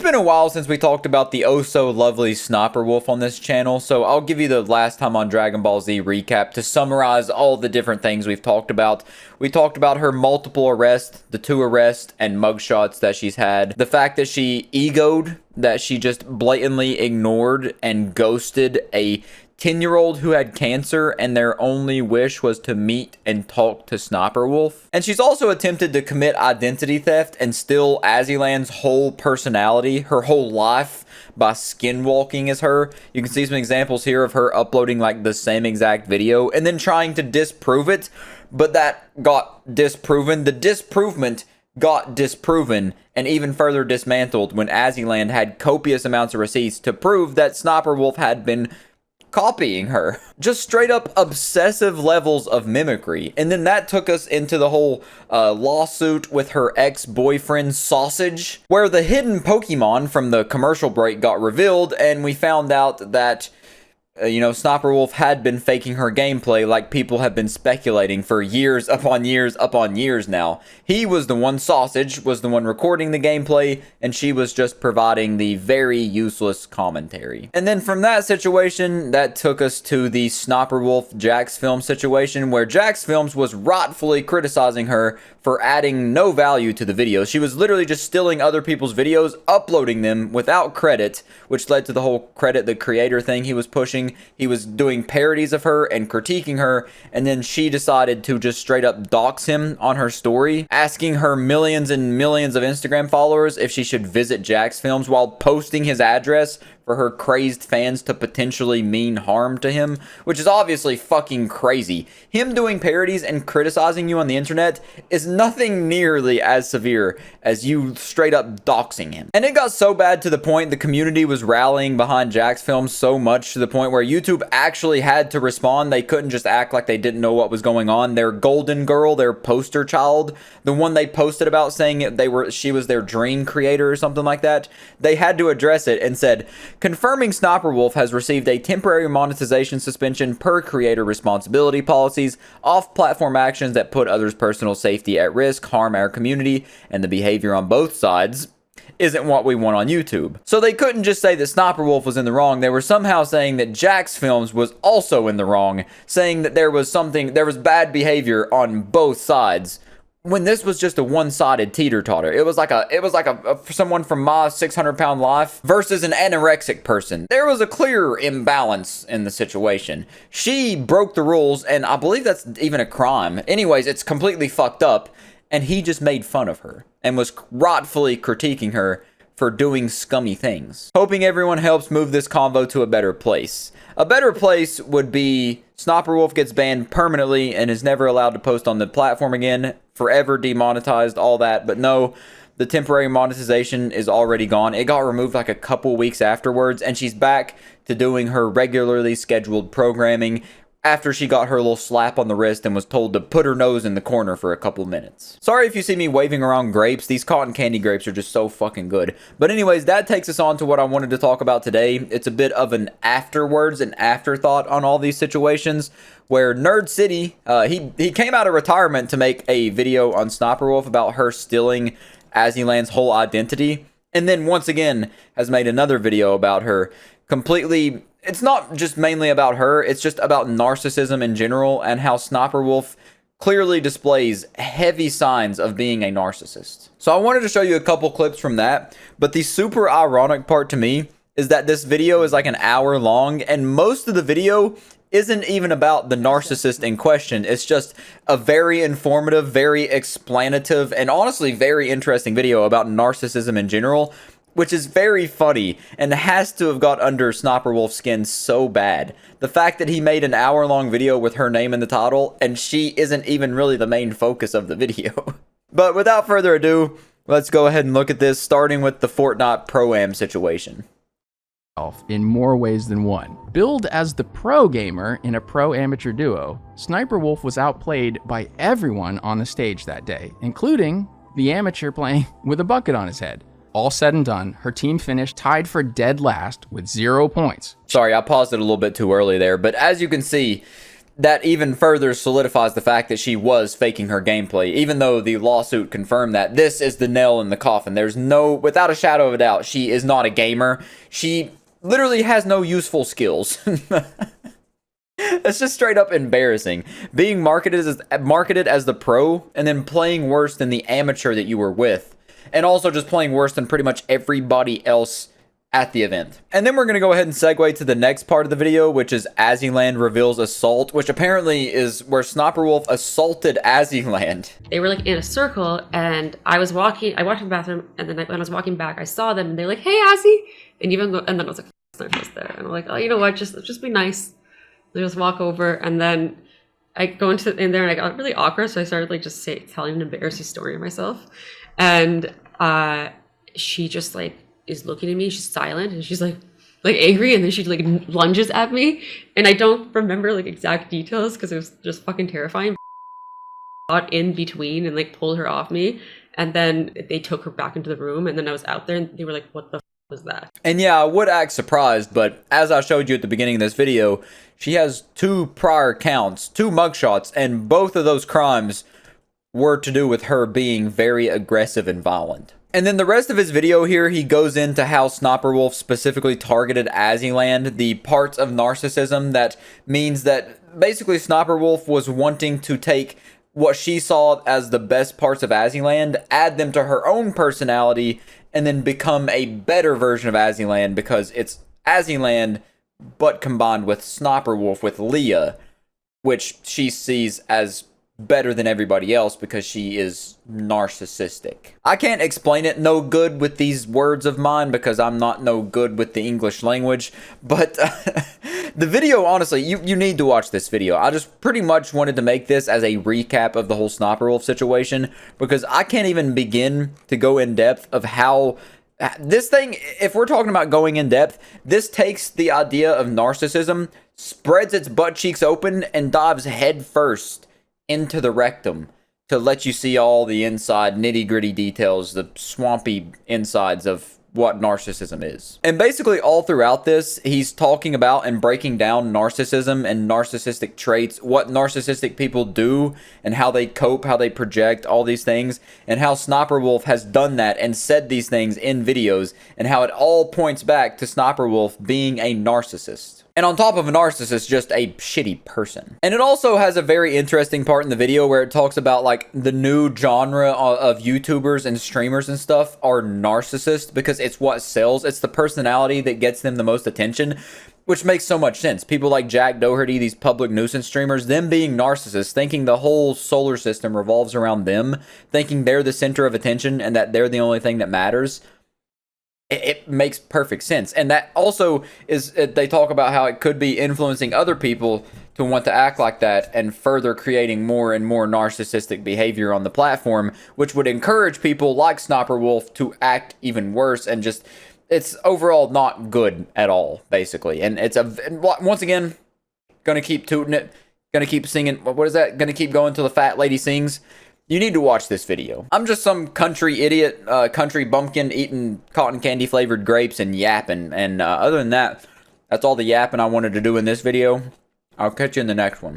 been a while since we talked about the oh so lovely Sssniperwolf on this channel, so I'll give you the last time on Dragon Ball Z recap to summarize all the different things we've talked about. We talked about her multiple arrests, the 2 arrests and mugshots that she's had, the fact that she egoed, that she just blatantly ignored and ghosted a 10-year-old who had cancer and their only wish was to meet and talk to Sssniperwolf. And she's also attempted to commit identity theft and steal Azzyland's whole personality, her whole life, by skinwalking as her. You can see some examples here of her uploading like the same exact video and then trying to disprove it, but that got disproven. The disprovement got disproven and even further dismantled when Azzyland had copious amounts of receipts to prove that Sssniperwolf had been copying her. Just straight up obsessive levels of mimicry. And then that took us into the whole lawsuit with her ex-boyfriend Sausage, where the hidden Pokemon from the commercial break got revealed and we found out that Sssniperwolf had been faking her gameplay like people have been speculating for years upon years now. He was the one, Sausage, was the one recording the gameplay, and she was just providing the very useless commentary. And then from that situation, that took us to the Sssniperwolf Jacksfilms situation, where Jacksfilms was rightfully criticizing her for adding no value to the videos. She was literally just stealing other people's videos, uploading them without credit, which led to the whole credit the creator thing he was pushing. He was doing parodies of her and critiquing her, and then she decided to just straight up dox him on her story, asking her millions and millions of Instagram followers if she should visit Jacksfilms while posting his address for her crazed fans to potentially mean harm to him, which is obviously fucking crazy. Him doing parodies and criticizing you on the internet is nothing nearly as severe as you straight up doxing him. And it got so bad to the point the community was rallying behind Jacksfilms so much to the point where YouTube actually had to respond. They couldn't just act like they didn't know what was going on. Their golden girl, their poster child, the one they posted about saying she was their dream creator or something like that, they had to address it and said, confirming Sssniperwolf has received a temporary monetization suspension per creator responsibility policies, off-platform actions that put others' personal safety at risk, harm our community, and the behavior on both sides isn't what we want on YouTube. So they couldn't just say that Sssniperwolf was in the wrong. They were somehow saying that Jacksfilms was also in the wrong, saying that there was bad behavior on both sides, when this was just a one-sided teeter-totter. It was like someone from my 600-pound life versus an anorexic person. There was a clear imbalance in the situation. She broke the rules, and I believe that's even a crime. Anyways, it's completely fucked up, and he just made fun of her and was rightfully critiquing her for doing scummy things. Hoping everyone helps move this convo to a better place. A better place would be Sssniperwolf gets banned permanently and is never allowed to post on the platform again, forever demonetized, all that. But no, the temporary monetization is already gone. It got removed like a couple weeks afterwards, and she's back to doing her regularly scheduled programming after she got her little slap on the wrist and was told to put her nose in the corner for a couple minutes. Sorry if you see me waving around grapes. These cotton candy grapes are just so fucking good. But anyways, that takes us on to what I wanted to talk about today. It's a bit of an afterthought on all these situations, where Nerd City, he came out of retirement to make a video on Sssniperwolf about her stealing Azzyland's whole identity, and then once again has made another video about her completely. It's not just mainly about her, it's just about narcissism in general and how Sssniperwolf clearly displays heavy signs of being a narcissist. So I wanted to show you a couple clips from that, but the super ironic part to me is that this video is like an hour long, and most of the video isn't even about the narcissist in question. It's just a very informative, very explanative, and honestly very interesting video about narcissism in general, which is very funny and has to have got under Sssniperwolf's skin so bad. The fact that he made an hour-long video with her name in the title, and she isn't even really the main focus of the video. But without further ado, let's go ahead and look at this, starting with the Fortnite Pro-Am situation. In more ways than one. Billed as the pro gamer in a pro-amateur duo, Sssniperwolf was outplayed by everyone on the stage that day, including the amateur playing with a bucket on his head. All said and done, her team finished tied for dead last with 0 points. Sorry, I paused it a little bit too early there, but as you can see, that even further solidifies the fact that she was faking her gameplay, even though the lawsuit confirmed that. This is the nail in the coffin. There's no, without a shadow of a doubt, she is not a gamer. She literally has no useful skills. It's just straight up embarrassing. Being marketed as the pro and then playing worse than the amateur that you were with. And also just playing worse than pretty much everybody else at the event. And then we're going to go ahead and segue to the next part of the video, which is Azzyland reveals assault, which apparently is where Sssniperwolf assaulted Azzyland. They were like in a circle, and I walked in the bathroom, and then when I was walking back, I saw them, and they're like, "Hey, Azzy," and then I was like, "Sniper was there," and I'm like, "Oh, you know what? Just be nice." They just walk over, and then I go in there, and I got really awkward, so I started like just telling an embarrassing story of myself, and she just like is looking at me. She's silent, and she's like angry, and then she like lunges at me, and I don't remember like exact details because it was just fucking terrifying. Got in between and like pulled her off me, and then they took her back into the room, and then I was out there, and they were like, "What the was that?" And yeah, I would act surprised, but as I showed you at the beginning of this video, she has 2 prior counts, 2 mugshots, and both of those crimes were to do with her being very aggressive and violent. And then the rest of his video here, he goes into how Sssniperwolf specifically targeted Azzyland, the parts of narcissism that means that basically Sssniperwolf was wanting to take what she saw as the best parts of Azzyland, add them to her own personality, and then become a better version of Azzyland because it's Azzyland, but combined with Sssniperwolf with Leah, which she sees as better than everybody else because she is narcissistic. I can't explain it no good with these words of mine because I'm not no good with the English language, but the video, honestly, you need to watch this video. I just pretty much wanted to make this as a recap of the whole Sssniperwolf situation because I can't even begin to go in depth of how this thing, if we're talking about going in depth, this takes the idea of narcissism, spreads its butt cheeks open, and dives head first into the rectum to let you see all the inside nitty-gritty details, the swampy insides of what narcissism is. And basically all throughout this, he's talking about and breaking down narcissism and narcissistic traits, what narcissistic people do and how they cope, how they project, all these things, and how Sssniperwolf has done that and said these things in videos, and how it all points back to Sssniperwolf being a narcissist. And on top of a narcissist, just a shitty person. And it also has a very interesting part in the video where it talks about like the new genre of YouTubers and streamers and stuff are narcissists because it's what sells. It's the personality that gets them the most attention, which makes so much sense. People like Jack Doherty, these public nuisance streamers, them being narcissists, thinking the whole solar system revolves around them, thinking they're the center of attention and that they're the only thing that matters. It makes perfect sense. And that also is, they talk about how it could be influencing other people to want to act like that and further creating more and more narcissistic behavior on the platform, which would encourage people like Sssniperwolf to act even worse and just, it's overall not good at all, basically. And it's once again, gonna keep tooting it, gonna keep singing, what is that? Gonna keep going till the fat lady sings. You need to watch this video. I'm just some country idiot, country bumpkin eating cotton candy flavored grapes and yapping. And other than that, that's all the yapping I wanted to do in this video. I'll catch you in the next one.